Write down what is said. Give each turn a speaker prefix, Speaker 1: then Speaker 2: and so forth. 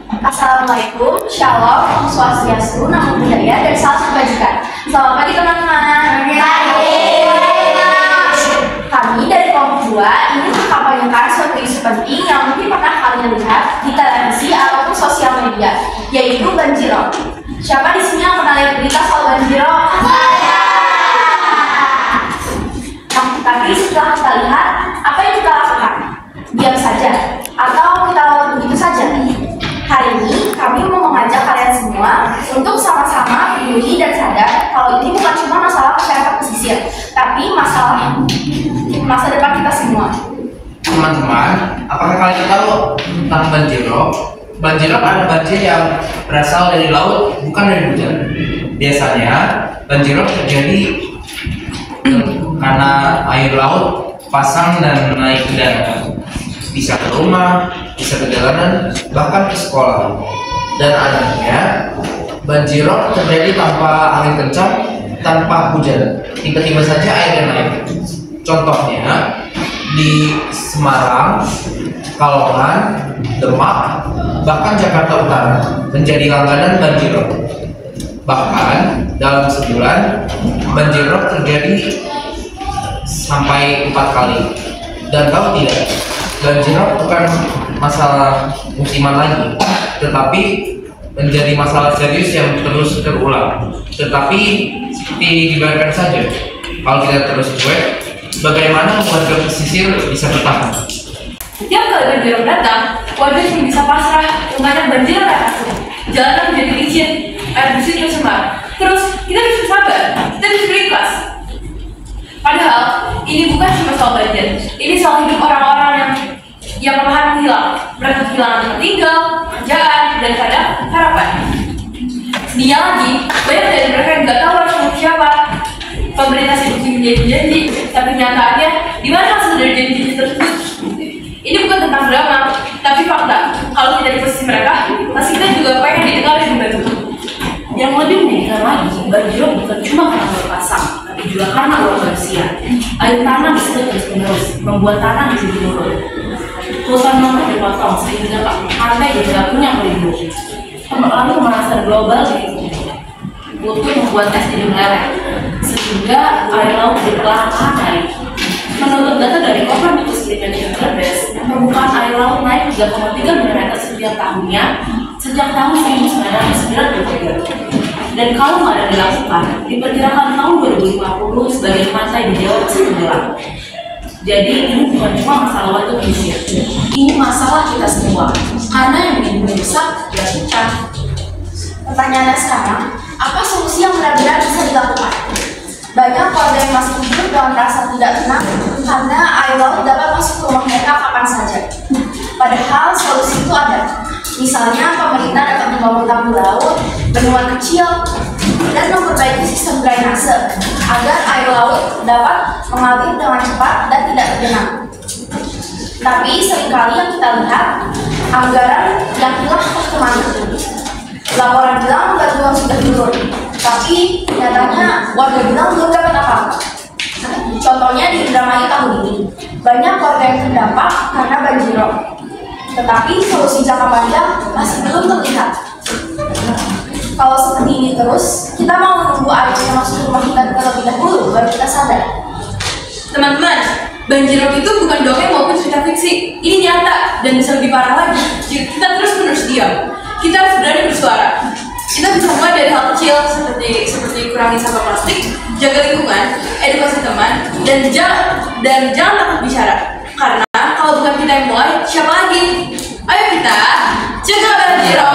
Speaker 1: Assalamualaikum, Shalom, Om Swastiastu, Namo Buddhaya, dan salam kebajikan. Selamat pagi teman-teman. Kami dari kelompok 2 ingin mengkampanyekan suatu isu penting yang mungkin pernah kalian lihat di televisi ataupun sosial media, yaitu banjirop. Siapa di sini yang pernah lihat berita soal banjirop? Tapi setelah kita lihat, apa yang kita lakukan? Diam saja, atau kita lakukan begitu saja? Hari ini kami mau mengajak kalian semua untuk sama-sama peduli dan sadar kalau ini bukan cuma masalah masyarakat pesisir, tapi masalah masa depan kita semua.
Speaker 2: Teman-teman, apakah kalian tahu tentang banjirop? Banjirop adalah banjir yang berasal dari laut, bukan dari hujan. Biasanya banjirop terjadi karena air laut pasang dan naik ke daratan. Bisa ke rumah, bisa ke jalanan, bahkan ke sekolah. Dan anehnya, banjirop terjadi tanpa angin kencang, tanpa hujan. Tiba-tiba saja airnya naik. Contohnya di Semarang, Pekalongan, Demak, bahkan Jakarta Utara menjadi langganan banjirop. Bahkan dalam sebulan banjirop terjadi sampai 4 kali. Dan tahu tidak, banjirop bukan masalah musiman lagi, tetapi menjadi masalah serius yang terus terulang. Tetapi seperti dibiarkan saja, kalau kita terus cuek, bagaimana warga pesisir bisa bertahan?
Speaker 3: Setiap kali banjirop datang, warga cuma bisa pasrah, menghadap banjir datang. Jalanan menjadi licin, air bersih tercemar. Terus kita bisa sabar, kita bisa berikhlas. Padahal ini bukan cuma soal banjir, ini soal hidup orang-orang yang perlahan menghilang. Mereka kehilangan tempat tinggal, pekerjaan, dan kadang harapan. Sedihnya lagi, banyak dari mereka yang nggak tahu harus ngomong siapa. Pemerintah sibuk janji-janji, tapi nyataannya di mana hasil dari janji tersebut? Ini bukan tentang drama, tapi fakta. Kalau kita di posisi mereka, pasti kita juga pengen didengar dan dibantu.
Speaker 4: Yang lebih menyedihkan lagi, banjirop bukan cuma karena berpasang, tapi juga karena ulah manusia. Air tanah bisa terus-menerus, membuat tanah menjadi turun. Hutan mangrove dipotong sehingga pantai jadi nggak punya pelindung. Lalu pemanasan global butuh membuat es jadi meleleh, sehingga air laut jadi perlahan naik. Menurut data dari Copernicus Climate Database, permukaan air laut naik 3,3 mm setiap tahunnya sejak tahun 1993. Dan kalau nggak ada dilakukan, diperkirakan tahun 2050 sebagian pantai di Jawa masih tenggelam. Jadi ini bukan cuma masalah waktu pesisir, ini masalah kita semua. Karena yang bikin bumi rusak ya kita.
Speaker 1: Pertanyaannya sekarang, apa solusi yang benar-benar bisa dilakukan? Banyak warga yang masih hidup dengan rasa tidak tenang karena air laut dapat masuk ke rumah mereka kapan saja. Padahal solusi itu ada. Misalnya pemerintah dapat membangun tanggul laut, bendungan kecil, dan memperbaiki sistem drainase agar air laut dapat mengalir dengan cepat dan tidak tergenang. Tapi seringkali yang kita lihat, anggaran yang hilang kemana? Laporan bilang bantuan sudah turun, tapi nyatanya warga bilang belum dapat apa-apa. Contohnya di Indramayu tahun ini, banyak warga yang terdampak karena banjirop. Tetapi solusi jangka panjang masih belum terlihat. Kalau seperti ini terus, kita mau menunggu airnya masuk ke rumah kita terlebih dahulu baru kita sadar.
Speaker 3: Teman-teman, banjirop itu bukan dongeng maupun cerita fiksi. Ini nyata dan bisa lebih parah lagi jika kita terus-menerus diam. Kita harus berani bersuara. Kita bisa mulai dari hal kecil seperti kurangi sampah plastik, jaga lingkungan, edukasi teman, dan jangan takut bicara. Karena kalau bukan kita yang mulai, siapa lagi? Ayo kita jaga banjirop.